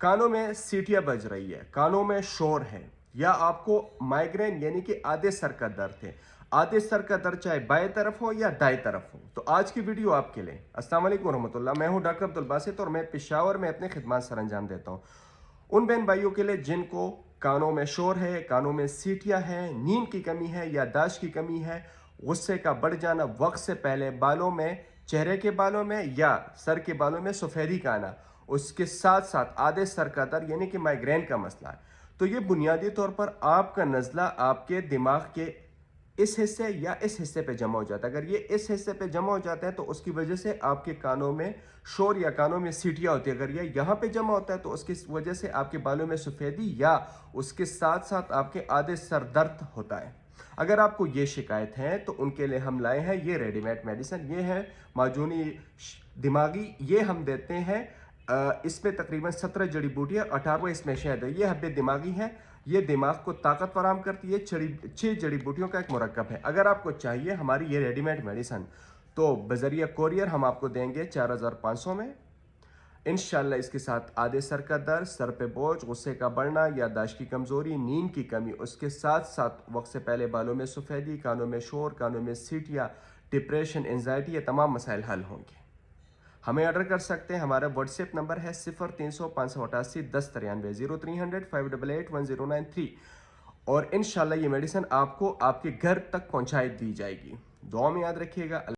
کانوں میں سیٹیاں بج رہی ہے، کانوں میں شور ہے، یا آپ کو مائیگرین یعنی کہ آدھے سر کا درد ہے، آدھے سر کا درد چاہے بائیں طرف ہو یا دائیں طرف ہو، تو آج کی ویڈیو آپ کے لیے۔ السلام علیکم ورحمۃ اللہ، میں ہوں ڈاکٹر عبدالباسط اور میں پشاور میں اپنے خدمات سر انجام دیتا ہوں ان بہن بھائیوں کے لیے جن کو کانوں میں شور ہے، کانوں میں سیٹیاں ہیں، نیند کی کمی ہے، یادداشت کی کمی ہے، غصے کا بڑھ جانا، وقت سے پہلے بالوں میں، چہرے کے بالوں میں یا سر کے بالوں میں سفیدی کا آنا، اس کے ساتھ ساتھ آدھے سر کا درد یعنی کہ مائیگرین کا مسئلہ ہے، تو یہ بنیادی طور پر آپ کا نزلہ آپ کے دماغ کے اس حصے یا اس حصے پہ جمع ہو جاتا ہے۔ اگر یہ اس حصے پہ جمع ہو جاتا ہے تو اس کی وجہ سے آپ کے کانوں میں شور یا کانوں میں سیٹیاں ہوتی ہے۔ اگر یہ یہاں پہ جمع ہوتا ہے تو اس کی وجہ سے آپ کے بالوں میں سفیدی یا اس کے ساتھ ساتھ آپ کے آدھے سر درد ہوتا ہے۔ اگر آپ کو یہ شکایت ہے تو ان کے لیے ہم لائے ہیں یہ ریڈی میڈ میڈیسن، یہ ہے معجونی دماغی، یہ ہم دیتے ہیں۔ اس میں تقریباً 17 جڑی بوٹیاں، 18 اس میں شہد ہے، یہ حب دماغی ہے، یہ دماغ کو طاقت فراہم کرتی ہے، 6 جڑی بوٹیوں کا ایک مرکب ہے۔ اگر آپ کو چاہیے ہماری یہ ریڈی میڈ میڈیسن تو بذریعہ کوریئر ہم آپ کو دیں گے 4500 میں۔ انشاءاللہ اس کے ساتھ آدھے سر کا درد، سر پہ بوجھ، غصے کا بڑھنا، یادداشت کی کمزوری، نیند کی کمی، اس کے ساتھ ساتھ وقت سے پہلے بالوں میں سفیدی، کانوں میں شور، کانوں میں سیٹیاں، ڈپریشن، انزائٹی، یہ تمام مسائل حل ہوں گے۔ ہمیں آرڈر کر سکتے ہیں، ہمارا واٹس ایپ نمبر ہے 0300 588 1093 0300 588 1093، اور انشاءاللہ یہ میڈیسن آپ کو آپ کے گھر تک پہنچائی دی جائے گی۔ دعا میں یاد رکھیے گا۔